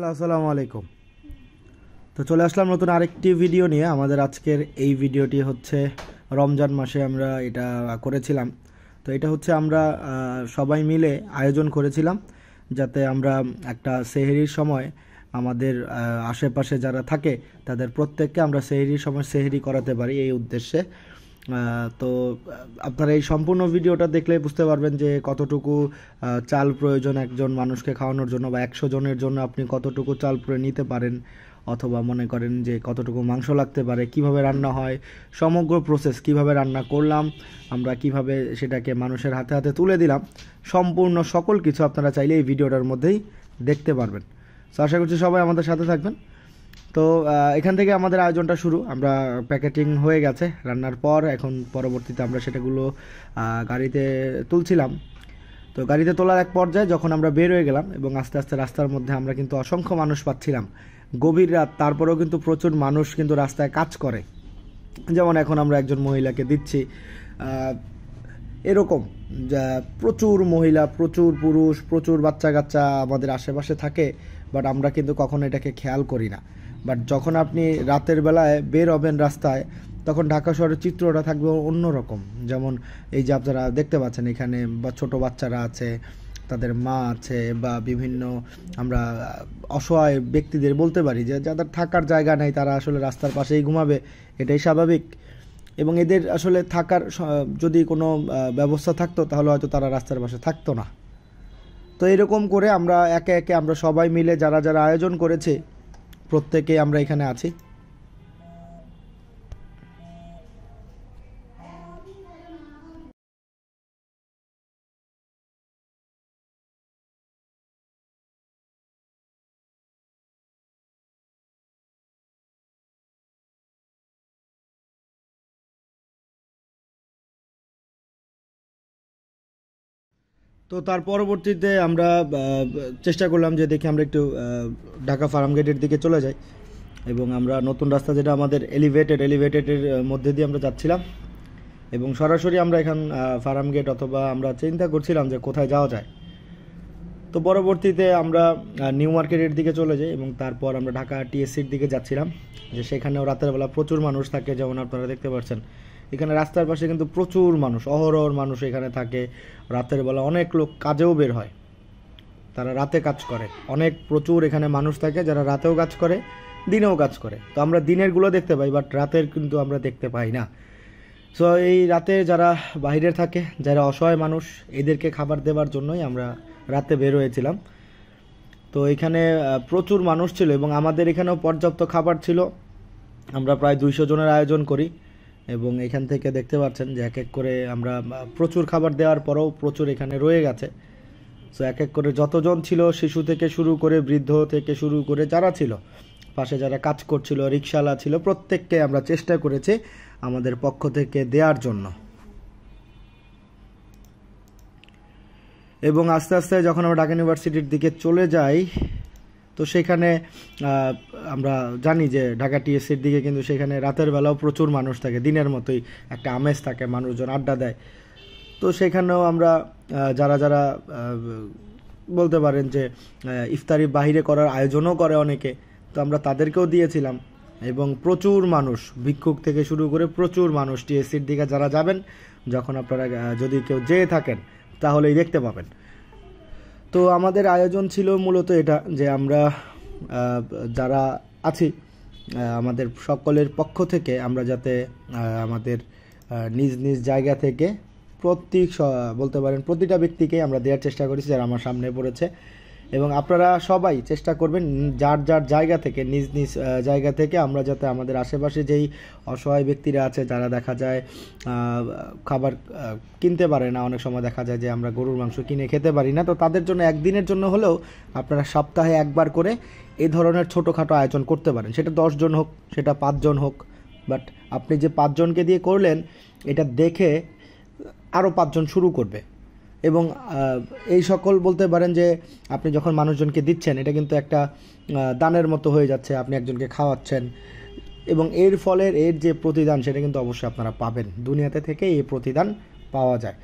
Hello, আসসালামু আলাইকুম। তো চলে আসলাম নতুন আরেকটি ভিডিও নিয়ে। আমাদের আজকের এই ভিডিওটি হচ্ছে রমজান মাসে আমরা এটা করেছিলাম। তো এটা হচ্ছে আমরা সবাই মিলে আয়োজন করেছিলাম যাতে আমরা একটা সেহরির সময় আমাদের আশেপাশে যারা থাকে তাদের প্রত্যেককে আমরা সেহরির সময় সেহরি করাতে পারি, এই উদ্দেশ্যে। তো আপনারা এই সম্পূর্ণ ভিডিওটা দেখলে বুঝতে পারবেন যে কতটুকু চাল প্রয়োজন একজন মানুষকে খাওয়ানোর জন্য, বা 100 জনের জন্য আপনি কতটুকু চাল নিতে পারেন, অথবা মনে করেন যে কতটুকু মাংস লাগতে পারে, কিভাবে রান্না হয়, সমগ্র প্রসেস কিভাবে রান্না করলাম আমরা, কিভাবে সেটাকে মানুষের হাতে হাতে তুলে দিলাম, সম্পূর্ণ সকল কিছু আপনারা চাইলে এই ভিডিওটার মধ্যেই দেখতে পারবেন। তো আশা করছি সবাই আমাদের সাথে থাকবেন। তো এখান থেকে আমাদের আয়োজনটা শুরু। আমরা প্যাকেটিং হয়ে গেছে রান্নার পর, এখন পরবর্তীতে আমরা সেটাগুলো গাড়িতে তুলছিলাম। তো গাড়িতে তোলার এক পর্যায়ে যখন আমরা বের হয়ে গেলাম এবং আস্তে আস্তে রাস্তার মধ্যে আমরা কিন্তু অসংখ্য মানুষ পাচ্ছিলাম, গভীর রাত, তারপরেও কিন্তু প্রচুর মানুষ কিন্তু রাস্তায় কাজ করে। যেমন এখন আমরা একজন মহিলাকে দিচ্ছি, এরকম যা প্রচুর মহিলা, প্রচুর পুরুষ, প্রচুর বাচ্চা কাচ্চা আমাদের আশেপাশে থাকে, বাট আমরা কিন্তু কখনো এটাকে খেয়াল করি না। বাট যখন আপনি রাতের বেলায় বের হবেন রাস্তায়, তখন ঢাকা শহরের চিত্রটা থাকবে অন্যরকম। যেমন এই যে আপনারা দেখতে পাচ্ছেন এখানে বা ছোটো বাচ্চারা আছে, তাদের মা আছে, বা বিভিন্ন আমরা অসহায় ব্যক্তিদের বলতে পারি যে যাদের থাকার জায়গা নেই, তারা আসলে রাস্তার পাশেই ঘুমাবে, এটাই স্বাভাবিক। এবং এদের আসলে থাকার যদি কোনো ব্যবস্থা থাকতো তাহলে হয়তো তারা রাস্তার পাশে থাকতো না। তো এরকম করে আমরা একে একে আমরা সবাই মিলে যারা যারা আয়োজন করেছে প্রত্যেকে আমরা এখানে আছি। তো তার পরবর্তীতে আমরা চেষ্টা করলাম যে দেখি আমরা একটু ঢাকা ফার্ম গেটের দিকে চলে যাই, এবং আমরা নতুন রাস্তা যেটা আমাদের এলিভেটেডের মধ্যে দিয়ে আমরা যাচ্ছিলাম, এবং সরাসরি আমরা এখান ফার্ম গেট, অথবা আমরা চিন্তা করছিলাম যে কোথায় যাওয়া যায়। তো পরবর্তীতে আমরা নিউ মার্কেটের দিকে চলে যাই, এবং তারপর আমরা ঢাকা টিএসসির দিকে যাচ্ছিলাম, যে সেখানেও রাতের বেলা প্রচুর মানুষ থাকে। যেমন আপনারা দেখতে পাচ্ছেন এখানে রাস্তার পাশে কিন্তু প্রচুর মানুষ, অহরহ মানুষ এখানে থাকে। রাতের বেলা অনেক লোক কাজেও বের হয়, তারা রাতে কাজ করে। অনেক প্রচুর এখানে মানুষ থাকে যারা রাতেও কাজ করে, দিনেও কাজ করে। তো আমরা দিনেরগুলো দেখতে পাই, বাট রাতের কিন্তু আমরা দেখতে পাই না। সো এই রাতে যারা বাইরে থাকে, যারা অসহায় মানুষ, এদেরকে খাবার দেওয়ার জন্যই আমরা রাতে বের হয়েছিলাম। তো এখানে প্রচুর মানুষ ছিল, এবং আমাদের এখানেও পর্যাপ্ত খাবার ছিল। আমরা প্রায় 200 জনের আয়োজন করি, এবং এখান থেকে দেখতে পাচ্ছেন যে এক এক করে আমরা প্রচুর খাবার দেওয়ার পরেও প্রচুর এখানে রয়ে গেছে। সো এক এক করে যতজন ছিল, শিশু থেকে শুরু করে বৃদ্ধ থেকে শুরু করে যারা ছিল, পাশে যারা কাজ করছিল, রিক্সাওয়ালা ছিল, প্রত্যেককে আমরা চেষ্টা করেছি আমাদের পক্ষ থেকে দেওয়ার জন্য। এবং আস্তে আস্তে যখন আমরা ঢাকা ইউনিভার্সিটির দিকে চলে যাই, তো সেখানে আমরা জানি যে ঢাকা টিএসসির দিকে কিন্তু সেখানে রাতের বেলাও প্রচুর মানুষ থাকে, দিনের মতোই একটা আমেজ থাকে, মানুষজন আড্ডা দেয়। তো সেখানেও আমরা যারা যারা বলতে পারেন যে ইফতারি বাহিরে করার আয়োজনও করে অনেকে, তো আমরা তাদেরকেও দিয়েছিলাম। এবং প্রচুর মানুষ, ভিক্ষুক থেকে শুরু করে প্রচুর মানুষ টিএসসির দিকে যারা যাবেন, যখন আপনারা যদি কেউ যেয়ে থাকেন তাহলেই দেখতে পাবেন। তো আমাদের আয়োজন ছিল মূলত এটা, যে আমরা যারা আছি আমাদের সকলের পক্ষ থেকে আমরা যাতে আমাদের নিজ নিজ জায়গা থেকে বলতে পারেন প্রতিটা ব্যক্তিকেই আমরা দেওয়ার চেষ্টা করেছি যারা আমার সামনে পড়েছে। এবং আপনারা সবাই চেষ্টা করবেন যার যার জায়গা থেকে, নিজ নিজ জায়গা থেকে আমরা যাতে আমাদের আশেপাশে যেই অসহায় ব্যক্তিরা আছে, যারা দেখা যায় খাবার কিনতে পারে না, অনেক সময় দেখা যায় যে আমরা গরুর মাংস কিনে খেতে পারি না, তো তাদের জন্য একদিনের জন্য হলেও আপনারা সপ্তাহে একবার করে এই ধরনের ছোটোখাটো আয়োজন করতে পারেন। সেটা 10 জন হোক, সেটা 5 জন হোক, বাট আপনি যে 5 জনকে দিয়ে করলেন, এটা দেখে আরও 5 জন শুরু করবে। এবং এই সকল বলতে পারেন যে আপনি যখন মানুষজনকে দিচ্ছেন, এটা কিন্তু একটা দানের মতো হয়ে যাচ্ছে, আপনি একজনকে খাওয়াচ্ছেন, এবং এর ফলের এর যে প্রতিদান সেটা কিন্তু অবশ্যই আপনারা পাবেন। দুনিয়াতে থেকে এই প্রতিদান পাওয়া যায়।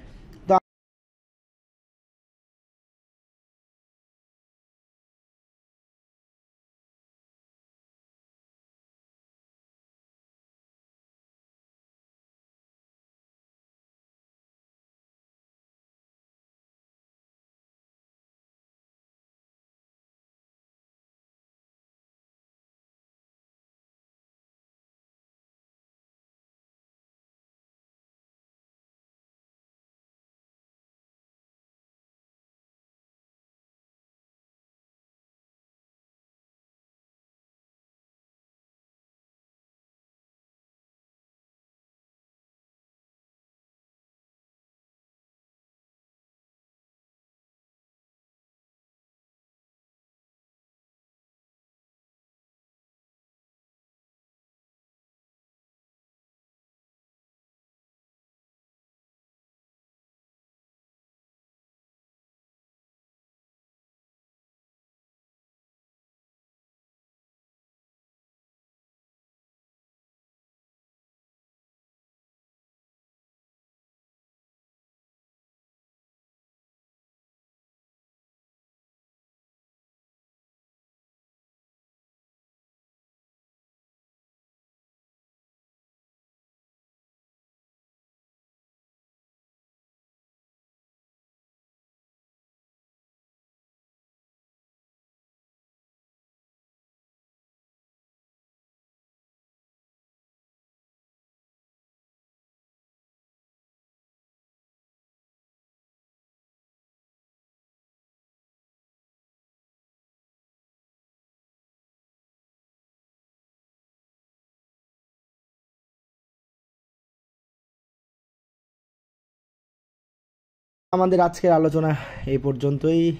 আমাদের আজকের আলোচনা এই পর্যন্তই।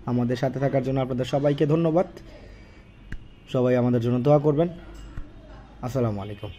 আমাদের সাথে থাকার জন্য আপনাদের সবাইকে ধন্যবাদ। সবাই আমাদের জন্য দোয়া করবেন। আসসালামু আলাইকুম।